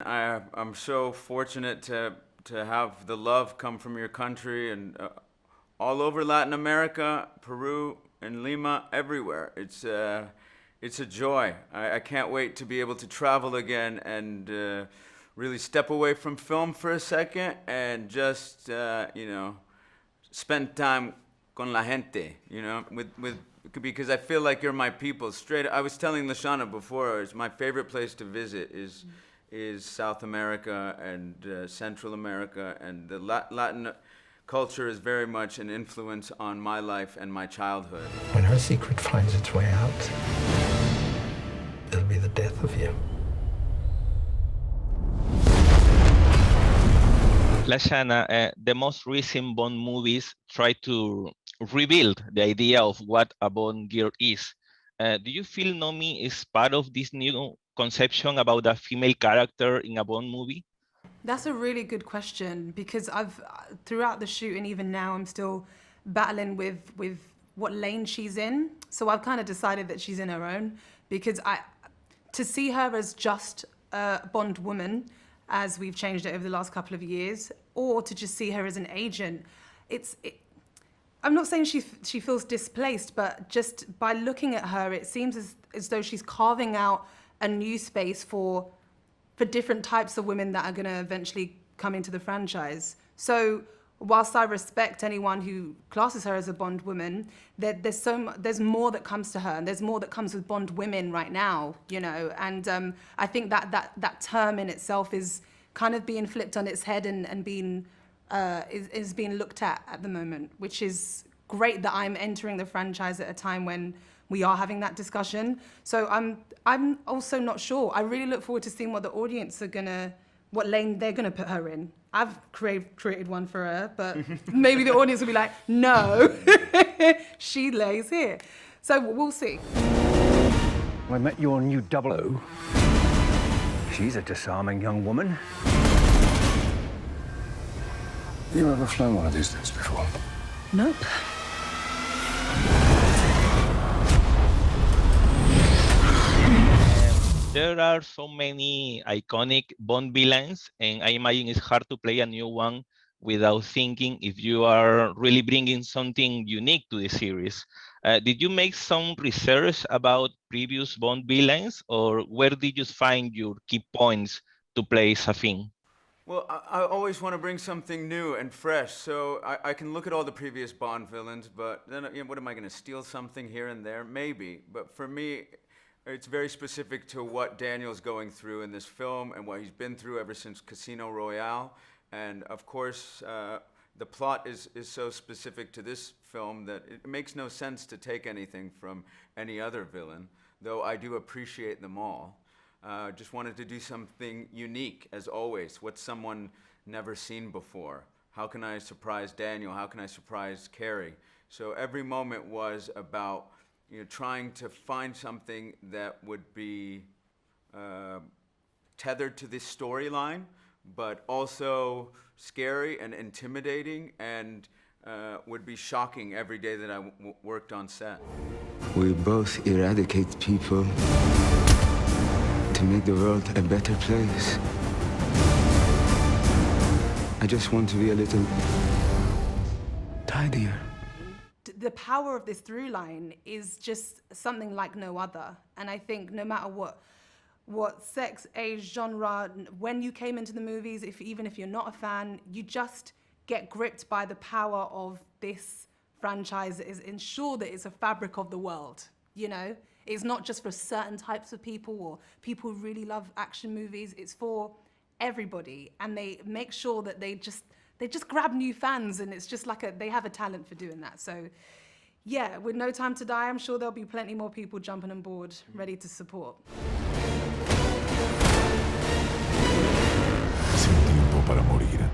I'm so fortunate to have the love come from your country and all over Latin America, Peru, and Lima, everywhere. It's a joy. I can't wait to be able to travel again and really step away from film for a second and just spend time con la gente, with because I feel like you're my people. Straight, I was telling Lashana before, it's my favorite place to visit is South America and Central America, and the Latin culture is very much an influence on my life and my childhood. When her secret finds its way out, it'll be the death of you. Lashana, the most recent Bond movies try to rebuild the idea of what a Bond girl is. Do you feel Nomi is part of this new conception about a female character in a Bond movie? That's a really good question, because throughout the shoot and even now, I'm still battling with what lane she's in. So I've kind of decided that she's in her own, because to see her as just a Bond woman, as we've changed it over the last couple of years, or to just see her as an agent, I'm not saying she feels displaced, but just by looking at her, it seems as though she's carving out a new space for different types of women that are going to eventually come into the franchise. So whilst I respect anyone who classes her as a Bond woman, there's more that comes to her, and there's more that comes with Bond women right now, and I think that term in itself is kind of being flipped on its head and being is being looked at the moment, which is great that I'm entering the franchise at a time when we are having that discussion. So I'm also not sure. I really look forward to seeing what the audience what lane they're gonna put her in. I've created one for her, but maybe the audience will be like, no, she lays here. So we'll see. I met your new 00. She's a disarming young woman. You ever flown one of these things before? Nope. There are so many iconic Bond villains, and I imagine it's hard to play a new one without thinking if you are really bringing something unique to the series. Did you make some research about previous Bond villains, or where did you find your key points to play Safin? Well, I always want to bring something new and fresh, so I can look at all the previous Bond villains, but then what am I going to steal something here and there? Maybe, but for me, it's very specific to what Daniel's going through in this film and what he's been through ever since Casino Royale. And of course, the plot is so specific to this film that it makes no sense to take anything from any other villain, though I do appreciate them all. Just wanted to do something unique, as always, what someone never seen before. How can I surprise Daniel? How can I surprise Carrie? So every moment was about trying to find something that would be tethered to this storyline, but also scary and intimidating, and would be shocking every day that I worked on set. We both eradicate people to make the world a better place. I just want to be a little tidier. The power of this through line is just something like no other. And I think no matter what sex, age, genre, when you came into the movies, even if you're not a fan, you just get gripped by the power of this franchise that is ensure that it's a fabric of the world, It's not just for certain types of people or people who really love action movies. It's for everybody, and they make sure that they just grab new fans, and it's just like they have a talent for doing that. So yeah, with No Time to Die, I'm sure there'll be plenty more people jumping on board, ready to support. Sin tiempo para morir.